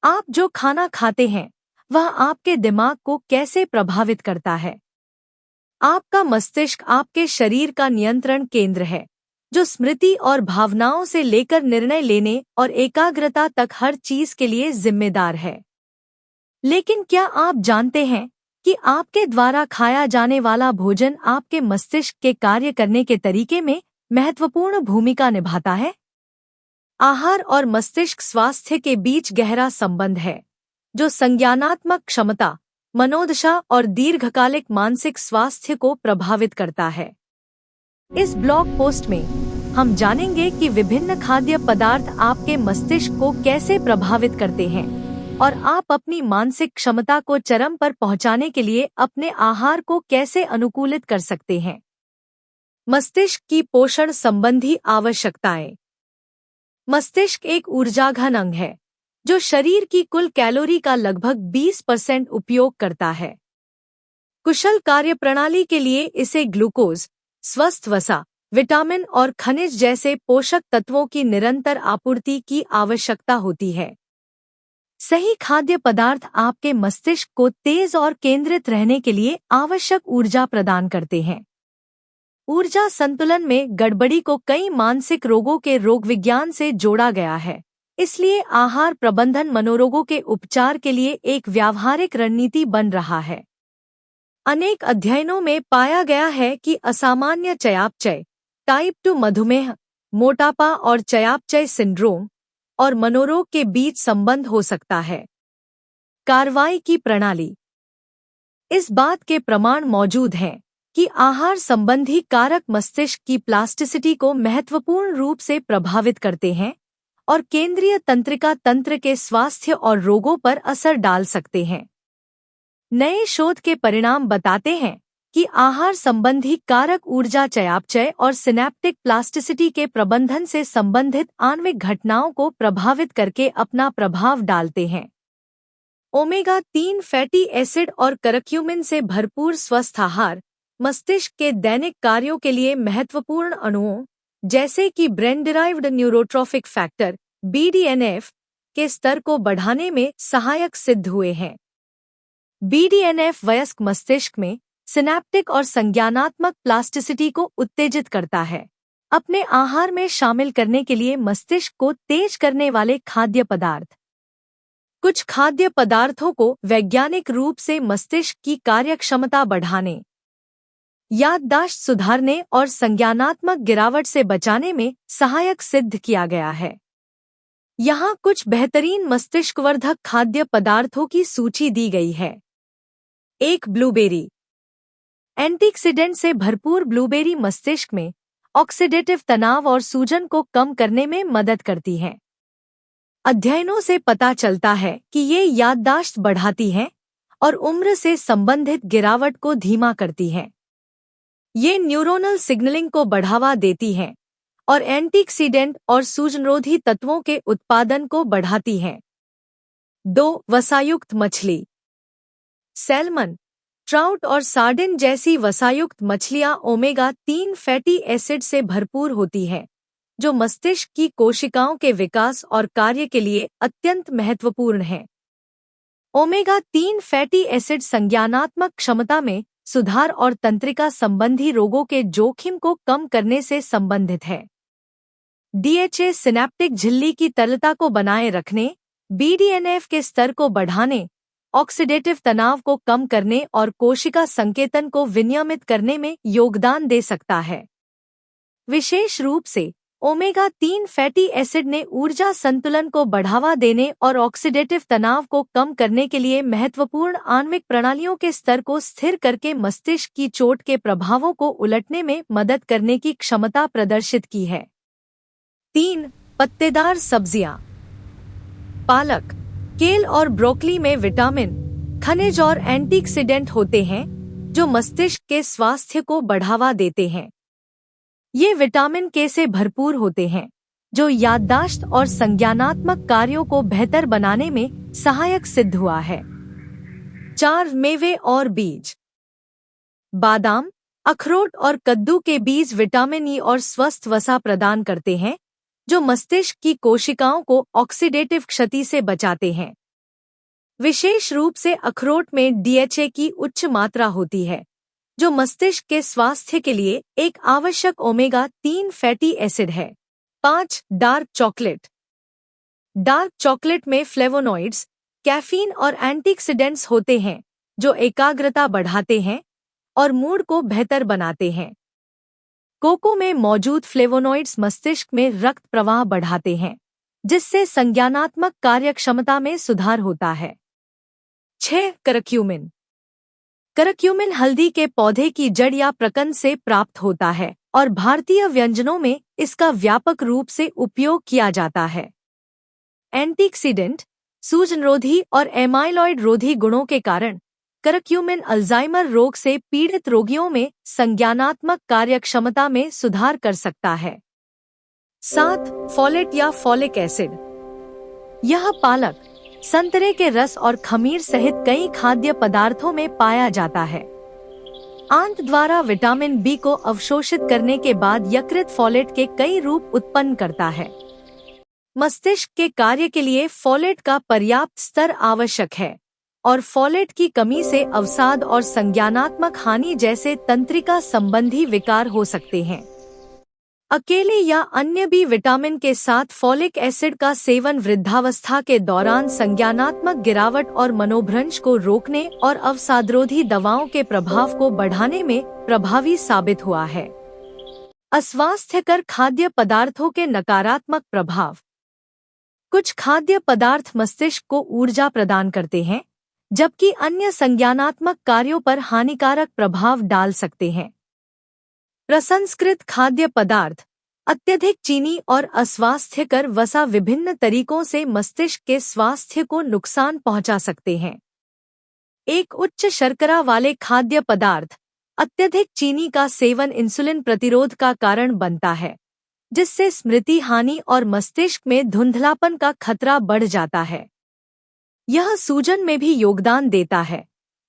आप जो खाना खाते हैं वह आपके दिमाग को कैसे प्रभावित करता है? आपका मस्तिष्क आपके शरीर का नियंत्रण केंद्र है, जो स्मृति और भावनाओं से लेकर निर्णय लेने और एकाग्रता तक हर चीज के लिए जिम्मेदार है। लेकिन क्या आप जानते हैं कि आपके द्वारा खाया जाने वाला भोजन आपके मस्तिष्क के कार्य करने के तरीके में महत्वपूर्ण भूमिका निभाता है? आहार और मस्तिष्क स्वास्थ्य के बीच गहरा संबंध है, जो संज्ञानात्मक क्षमता, मनोदशा और दीर्घकालिक मानसिक स्वास्थ्य को प्रभावित करता है। इस ब्लॉग पोस्ट में हम जानेंगे कि विभिन्न खाद्य पदार्थ आपके मस्तिष्क को कैसे प्रभावित करते हैं और आप अपनी मानसिक क्षमता को चरम पर पहुंचाने के लिए अपने आहार को कैसे अनुकूलित कर सकते हैं। मस्तिष्क की पोषण संबंधी आवश्यकताएं। मस्तिष्क एक ऊर्जाघन अंग है, जो शरीर की कुल कैलोरी का लगभग 20% उपयोग करता है। कुशल कार्यप्रणाली के लिए इसे ग्लूकोज, स्वस्थ वसा, विटामिन और खनिज जैसे पोषक तत्वों की निरंतर आपूर्ति की आवश्यकता होती है। सही खाद्य पदार्थ आपके मस्तिष्क को तेज और केंद्रित रहने के लिए आवश्यक ऊर्जा प्रदान करते हैं। ऊर्जा संतुलन में गड़बड़ी को कई मानसिक रोगों के रोगविज्ञान से जोड़ा गया है, इसलिए आहार प्रबंधन मनोरोगों के उपचार के लिए एक व्यावहारिक रणनीति बन रहा है। अनेक अध्ययनों में पाया गया है कि असामान्य चयापचय, टाइप 2 मधुमेह, मोटापा और चयापचय सिंड्रोम और मनोरोग के बीच संबंध हो सकता है। कार्रवाई की प्रणाली। इस बात के प्रमाण मौजूद हैं कि आहार संबंधी कारक मस्तिष्क की प्लास्टिसिटी को महत्वपूर्ण रूप से प्रभावित करते हैं और केंद्रीय तंत्रिका तंत्र के स्वास्थ्य और रोगों पर असर डाल सकते हैं। नए शोध के परिणाम बताते हैं कि आहार संबंधी कारक ऊर्जा चयापचय और सिनैप्टिक प्लास्टिसिटी के प्रबंधन से संबंधित आणविक घटनाओं को प्रभावित करके अपना प्रभाव डालते हैं। ओमेगा 3 फैटी एसिड और करक्यूमिन से भरपूर स्वस्थ आहार मस्तिष्क के दैनिक कार्यों के लिए महत्वपूर्ण अणुओं, जैसे कि brain derived neurotrophic factor (BDNF) के स्तर को बढ़ाने में सहायक सिद्ध हुए हैं। BDNF वयस्क मस्तिष्क में सिनैप्टिक और संज्ञानात्मक प्लास्टिसिटी को उत्तेजित करता है। अपने आहार में शामिल करने के लिए मस्तिष्क को तेज करने वाले खाद्य पदार्थ। कुछ खाद्य पदार्थों को वैज्ञानिक रूप से मस्तिष्क की कार्यक्षमता बढ़ाने, याददाश्त सुधारने और संज्ञानात्मक गिरावट से बचाने में सहायक सिद्ध किया गया है। यहाँ कुछ बेहतरीन मस्तिष्कवर्धक खाद्य पदार्थों की सूची दी गई है। 1. ब्लूबेरी। एंटीऑक्सीडेंट से भरपूर ब्लूबेरी मस्तिष्क में ऑक्सीडेटिव तनाव और सूजन को कम करने में मदद करती है। अध्ययनों से पता चलता है कि ये याददाश्त बढ़ाती हैं और उम्र से संबंधित गिरावट को धीमा करती हैं। ये न्यूरोनल सिग्नलिंग को बढ़ावा देती हैं और एंटीऑक्सीडेंट और सूजनरोधी तत्वों के उत्पादन को बढ़ाती हैं। 2. वसायुक्त मछली। सैल्मन, ट्राउट और सार्डिन जैसी वसायुक्त मछलियां ओमेगा 3 फैटी एसिड से भरपूर होती हैं, जो मस्तिष्क की कोशिकाओं के विकास और कार्य के लिए अत्यंत महत्वपूर्ण है। ओमेगा 3 फैटी एसिड संज्ञानात्मक क्षमता में सुधार और तंत्रिका संबंधी रोगों के जोखिम को कम करने से संबंधित है। DHA सिनैप्टिक झिल्ली की तरलता को बनाए रखने, BDNF के स्तर को बढ़ाने, ऑक्सीडेटिव तनाव को कम करने और कोशिका संकेतन को विनियमित करने में योगदान दे सकता है। विशेष रूप से ओमेगा 3 फैटी एसिड ने ऊर्जा संतुलन को बढ़ावा देने और ऑक्सीडेटिव तनाव को कम करने के लिए महत्वपूर्ण आणविक प्रणालियों के स्तर को स्थिर करके मस्तिष्क की चोट के प्रभावों को उलटने में मदद करने की क्षमता प्रदर्शित की है। 3. पत्तेदार सब्जियां। पालक, केल और ब्रोकली में विटामिन, खनिज और एंटीऑक्सीडेंट होते हैं, जो मस्तिष्क के स्वास्थ्य को बढ़ावा देते हैं। ये विटामिन के से भरपूर होते हैं, जो याददाश्त और संज्ञानात्मक कार्यों को बेहतर बनाने में सहायक सिद्ध हुआ है। 4. मेवे और बीज। बादाम, अखरोट और कद्दू के बीज विटामिन ई और स्वस्थ वसा प्रदान करते हैं, जो मस्तिष्क की कोशिकाओं को ऑक्सीडेटिव क्षति से बचाते हैं विशेष रूप से अखरोट में डीएचए की उच्च मात्रा होती है, जो मस्तिष्क के स्वास्थ्य के लिए एक आवश्यक ओमेगा-3 फैटी एसिड है। 5. Dark chocolate. डार्क चॉकलेट में फ्लेवोनॉइड्स, कैफीन और एंटीऑक्सीडेंट्स होते हैं जो एकाग्रता बढ़ाते हैं और मूड को बेहतर बनाते हैं। कोको में मौजूद फ्लेवोनॉइड्स मस्तिष्क में रक्त प्रवाह बढ़ाते हैं, जिससे संज्ञानात्मक कार्यक्षमता में सुधार होता है। 6. करक्यूमिन। करक्यूमिन हल्दी के पौधे की जड़ या प्रकंद से प्राप्त होता है और भारतीय व्यंजनों में इसका व्यापक रूप से उपयोग किया जाता है। एंटीऑक्सीडेंट, सूजनरोधी और एमाइलॉइड रोधी गुणों के कारण करक्यूमिन अल्जाइमर रोग से पीड़ित रोगियों में संज्ञानात्मक कार्यक्षमता में सुधार कर सकता है। 7. फोलेट या फोलिक एसिड। यह पालक, संतरे के रस और खमीर सहित कई खाद्य पदार्थों में पाया जाता है। आंत द्वारा विटामिन बी को अवशोषित करने के बाद यकृत फोलेट के कई रूप उत्पन्न करता है। मस्तिष्क के कार्य के लिए फोलेट का पर्याप्त स्तर आवश्यक है और फोलेट की कमी से अवसाद और संज्ञानात्मक हानि जैसे तंत्रिका संबंधी विकार हो सकते हैं। अकेले या अन्य बी विटामिन के साथ फोलिक एसिड का सेवन वृद्धावस्था के दौरान संज्ञानात्मक गिरावट और मनोभ्रंश को रोकने और अवसादरोधी दवाओं के प्रभाव को बढ़ाने में प्रभावी साबित हुआ है। अस्वास्थ्यकर खाद्य पदार्थों के नकारात्मक प्रभाव। कुछ खाद्य पदार्थ मस्तिष्क को ऊर्जा प्रदान करते हैं, जबकि अन्य संज्ञानात्मक कार्यों पर हानिकारक प्रभाव डाल सकते हैं। प्रसंस्कृत खाद्य पदार्थ, अत्यधिक चीनी और अस्वास्थ्यकर वसा विभिन्न तरीकों से मस्तिष्क के स्वास्थ्य को नुकसान पहुंचा सकते हैं। एक उच्च शर्करा वाले खाद्य पदार्थ, अत्यधिक चीनी का सेवन इंसुलिन प्रतिरोध का कारण बनता है, जिससे स्मृति हानि और मस्तिष्क में धुंधलापन का खतरा बढ़ जाता है। यह सूजन में भी योगदान देता है,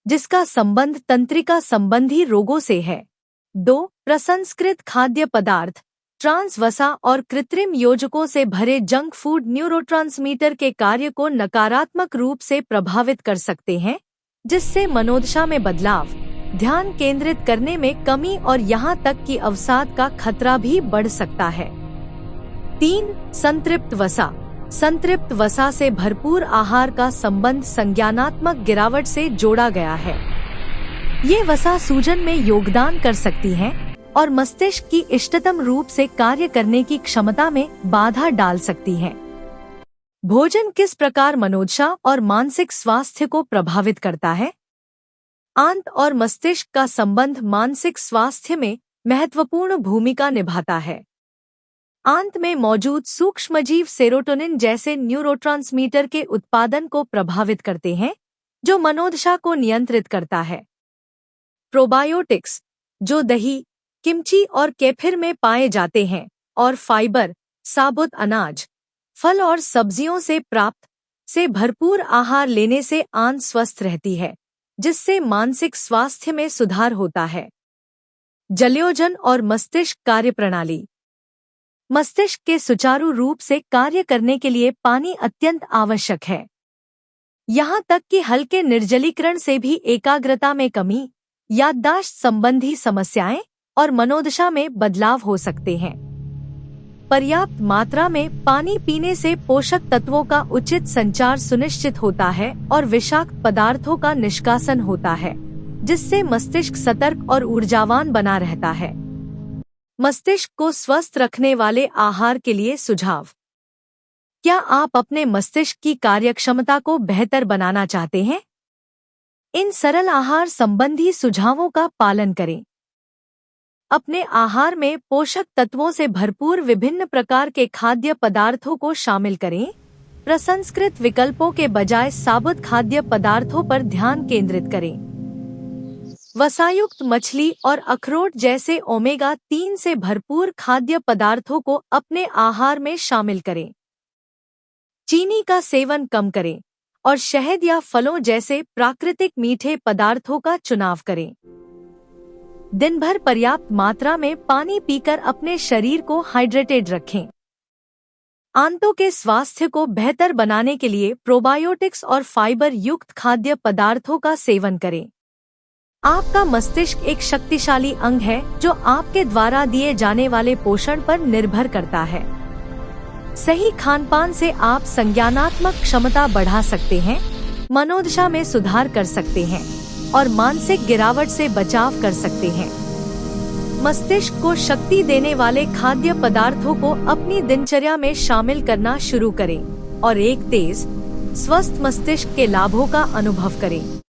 जिसका संबंध तंत्रिका संबंधी रोगों से है। 2. प्रसंस्कृत खाद्य पदार्थ, ट्रांस वसा और कृत्रिम योजकों से भरे जंक फूड न्यूरोट्रांसमीटर के कार्य को नकारात्मक रूप से प्रभावित कर सकते हैं, जिससे मनोदशा में बदलाव, ध्यान केंद्रित करने में कमी और यहाँ तक कि अवसाद का खतरा भी बढ़ सकता है। 3. संतृप्त वसा। संतृप्त वसा से भरपूर आहार का संबंध संज्ञानात्मक गिरावट से जोड़ा गया है। ये वसा सूजन में योगदान कर सकती है और मस्तिष्क की इष्टतम रूप से कार्य करने की क्षमता में बाधा डाल सकती है। भोजन किस प्रकार मनोदशा और मानसिक स्वास्थ्य को प्रभावित करता है? आंत और मस्तिष्क का संबंध मानसिक स्वास्थ्य में महत्वपूर्ण भूमिका निभाता है। आंत में मौजूद सूक्ष्मजीव सेरोटोनिन जैसे न्यूरोट्रांसमीटर के उत्पादन को प्रभावित करते हैं, जो मनोदशा को नियंत्रित करता है। प्रोबायोटिक्स, जो दही, किमची और केफिर में पाए जाते हैं, और फाइबर, साबुत अनाज, फल और सब्जियों से प्राप्त से भरपूर आहार लेने से आंत स्वस्थ रहती है, जिससे मानसिक स्वास्थ्य में सुधार होता है। जलयोजन और मस्तिष्क कार्यप्रणाली। मस्तिष्क के सुचारू रूप से कार्य करने के लिए पानी अत्यंत आवश्यक है। यहाँ तक कि हल्के निर्जलीकरण से भी एकाग्रता में कमी, याददाश्त संबंधी समस्याएं और मनोदशा में बदलाव हो सकते हैं। पर्याप्त मात्रा में पानी पीने से पोषक तत्वों का उचित संचार सुनिश्चित होता है और विषाक्त पदार्थों का निष्कासन होता है, जिससे मस्तिष्क सतर्क और ऊर्जावान बना रहता है। मस्तिष्क को स्वस्थ रखने वाले आहार के लिए सुझाव। क्या आप अपने मस्तिष्क की कार्यक्षमता को बेहतर बनाना चाहते हैं? इन सरल आहार संबंधी सुझावों का पालन करें। अपने आहार में पोषक तत्वों से भरपूर विभिन्न प्रकार के खाद्य पदार्थों को शामिल करें। प्रसंस्कृत विकल्पों के बजाय साबुत खाद्य पदार्थों पर ध्यान केंद्रित करें। वसायुक्त मछली और अखरोट जैसे ओमेगा-3 से भरपूर खाद्य पदार्थों को अपने आहार में शामिल करें। चीनी का सेवन कम करें और शहद या फलों जैसे प्राकृतिक मीठे पदार्थों का चुनाव करें। दिन भर पर्याप्त मात्रा में पानी पीकर अपने शरीर को हाइड्रेटेड रखें। आंतों के स्वास्थ्य को बेहतर बनाने के लिए प्रोबायोटिक्स और फाइबर युक्त खाद्य पदार्थों का सेवन करें। आपका मस्तिष्क एक शक्तिशाली अंग है जो आपके द्वारा दिए जाने वाले पोषण पर निर्भर करता है। सही खानपान से आप संज्ञानात्मक क्षमता बढ़ा सकते हैं, मनोदशा में सुधार कर सकते हैं और मानसिक गिरावट से बचाव कर सकते हैं। मस्तिष्क को शक्ति देने वाले खाद्य पदार्थों को अपनी दिनचर्या में शामिल करना शुरू करें और एक तेज, स्वस्थ मस्तिष्क के लाभों का अनुभव करें।